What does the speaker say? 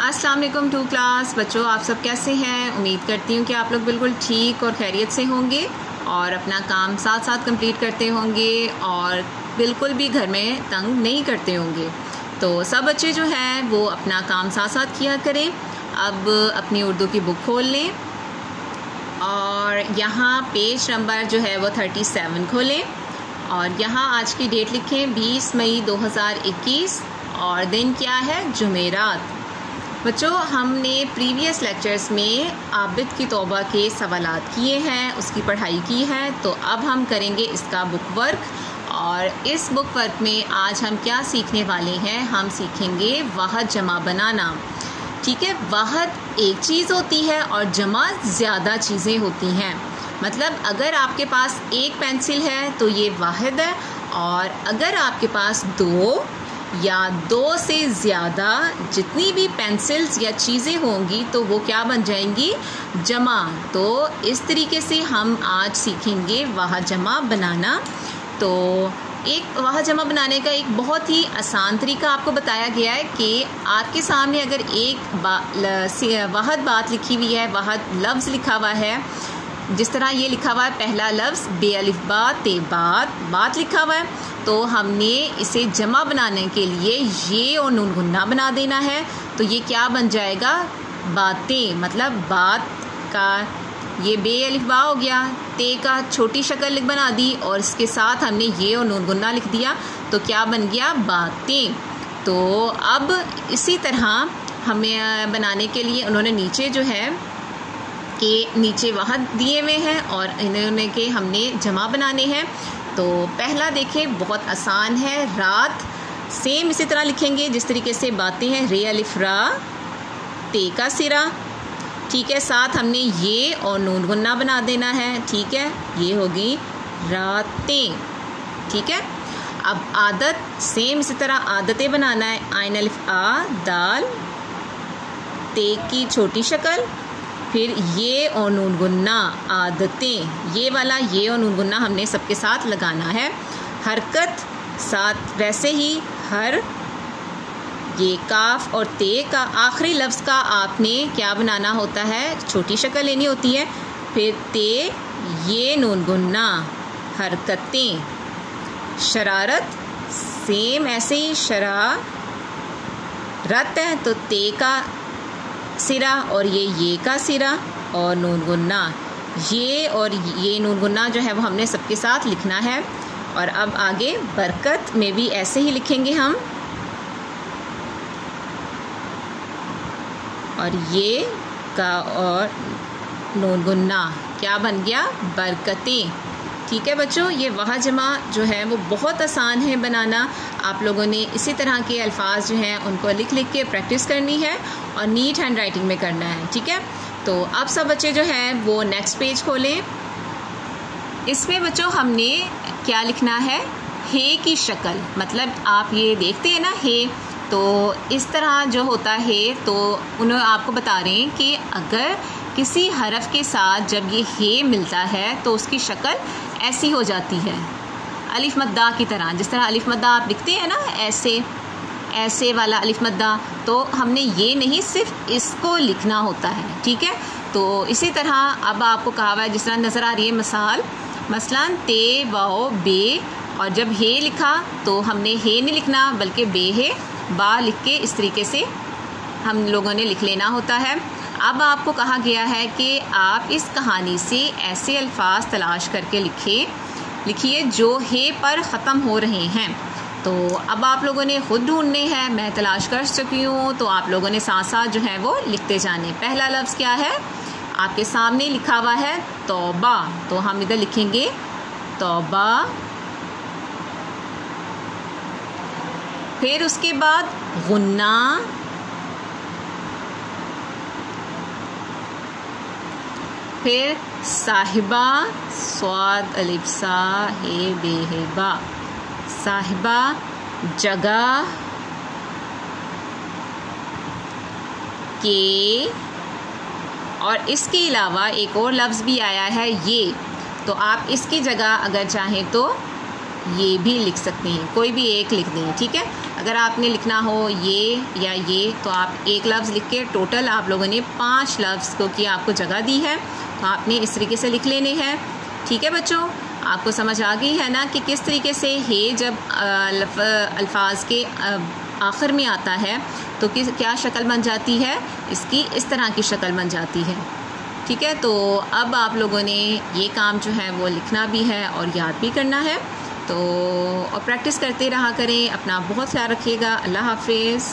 अस्सलाम वालेकुम to class बच्चों, आप सब कैसे हैं। उम्मीद करती हूँ कि आप लोग बिल्कुल ठीक और खैरियत से होंगे और अपना काम साथ साथ कंप्लीट करते होंगे और बिल्कुल भी घर में तंग नहीं करते होंगे। तो सब बच्चे जो हैं वो अपना काम साथ साथ किया करें। अब अपनी उर्दू की बुक खोल लें और यहाँ पेज नंबर जो है वो 37 खोलें और यहाँ आज की डेट लिखें 20 मई 2021 और दिन क्या है, जुमेरात। बच्चों, हमने प्रीवियस लेक्चर्स में आबिद की तौबा के सवालात किए हैं, उसकी पढ़ाई की है। तो अब हम करेंगे इसका बुक वर्क और इस बुक वर्क में आज हम क्या सीखने वाले हैं, हम सीखेंगे वाहद जमा बनाना। ठीक है, वाहद एक चीज़ होती है और जमा ज़्यादा चीज़ें होती हैं। मतलब अगर आपके पास एक पेंसिल है तो ये वाहिद है, और अगर आपके पास दो या दो से ज़्यादा जितनी भी पेंसिल्स या चीज़ें होंगी तो वो क्या बन जाएंगी, जमा। तो इस तरीके से हम आज सीखेंगे वाहद जमा बनाना। तो एक वाहद जमा बनाने का एक बहुत ही आसान तरीका आपको बताया गया है कि आपके सामने अगर एक वाहद बात लिखी हुई है, वाहद लफ्ज़ लिखा हुआ है, जिस तरह ये लिखा हुआ है पहला लफ्ज़ बेअलिफ़ ते बात लिखा हुआ है, तो हमने इसे जमा बनाने के लिए ये और नून गुन्ना बना देना है। तो ये क्या बन जाएगा, बातें। मतलब बात का ये बेअलिफ़ हो गया, ते का छोटी शक्ल बना दी और इसके साथ हमने ये और नून गुन्ना लिख दिया, तो क्या बन गया, बातें। तो अब इसी तरह हमें बनाने के लिए उन्होंने नीचे जो है कि नीचे वाहद दिए हुए हैं और इन्होंने के हमने जमा बनाने हैं। तो पहला देखें, बहुत आसान है, रात। सेम इसी तरह लिखेंगे जिस तरीके से बातें हैं, रे अलिफ रा, ते का सिरा। ठीक है, साथ हमने ये और नून गुन्ना बना देना है। ठीक है, ये होगी रातें। ठीक है, अब आदत, सेम इसी तरह आदतें बनाना है, आइन अलिफ आ दाल, ते की छोटी शक्ल, फिर ये और नून गुन्ना, आदतें। ये वाला ये और नून गुन्ना हमने सबके साथ लगाना है। हरकत, साथ वैसे ही हर, ये काफ और ते का आखिरी लफ्ज़ का आपने क्या बनाना होता है, छोटी शक्ल लेनी होती है। फिर ते, ये नून गुन्ना, हरकतें। शरारत, सेम ऐसे ही शरारत है तो ते का सिरा और ये का सिरा और नून गुन्ना। ये और ये नून गुन्ना जो है वो हमने सबके साथ लिखना है। और अब आगे बरकत में भी ऐसे ही लिखेंगे हम, और ये का और नून गुन्ना क्या बन गया, बरकतें। ठीक है बच्चों, ये वाहद जमा जो है वो बहुत आसान है बनाना। आप लोगों ने इसी तरह के अल्फाज जो हैं उनको लिख लिख के प्रैक्टिस करनी है और नीट हैंड राइटिंग में करना है। ठीक है, तो अब सब बच्चे जो हैं वो नेक्स्ट पेज खोलें। इसमें बच्चों हमने क्या लिखना है, हे की शक्ल। मतलब आप ये देखते हैं ना हे, तो इस तरह जो होता है, तो उन्होंने आपको बता रहे हैं कि अगर किसी हरफ के साथ जब ये हे मिलता है तो उसकी शक्ल ऐसी हो जाती है, अलिफ मद्दा की तरह। जिस तरह अलिफ मद्दा आप लिखते हैं ना, ऐसे वाला अलिफ मद्दा, तो हमने ये नहीं सिर्फ इसको लिखना होता है। ठीक है, तो इसी तरह अब आपको कहा हुआ है, जिस तरह नज़र आ रही है मसलन ते वाओ बे, और जब हे लिखा तो हमने हे नहीं लिखना बल्कि बे है बा लिख के इस तरीके से हम लोगों ने लिख लेना होता है। अब आपको कहा गया है कि आप इस कहानी से ऐसे अल्फाज तलाश करके लिखिए जो हे पर ख़त्म हो रहे हैं। तो अब आप लोगों ने ख़ुद ढूंढने हैं, मैं तलाश कर चुकी हूँ, तो आप लोगों ने साथ साथ जो है वो लिखते जाने। पहला लफ्ज़ क्या है, आपके सामने लिखा हुआ है तौबा, तो हम इधर लिखेंगे तौबा। फिर उसके बाद गुन्ना, फिर साहिबा, स्वाद अलिफ सा हे बेहिबा, साहिबा। जगह के, और इसके अलावा एक और लफ्ज़ भी आया है ये, तो आप इसकी जगह अगर चाहें तो ये भी लिख सकते हैं, कोई भी एक लिख दें। ठीक है, अगर आपने लिखना हो ये या ये, तो आप एक लफ्ज़ लिख के टोटल आप लोगों ने 5 लफ्ज़ को की आपको जगह दी है, तो आपने इस तरीके से लिख लेने हैं। ठीक है बच्चों, आपको समझ आ गई है ना कि किस तरीके से हे जब अल्फाज के आखिर में आता है तो क्या शक्ल बन जाती है, इसकी इस तरह की शक्ल बन जाती है। ठीक है, तो अब आप लोगों ने ये काम जो है वो लिखना भी है और याद भी करना है, तो और प्रैक्टिस करते रहा करें। अपना बहुत ख्याल रखिएगा। अल्लाह हाफिज़।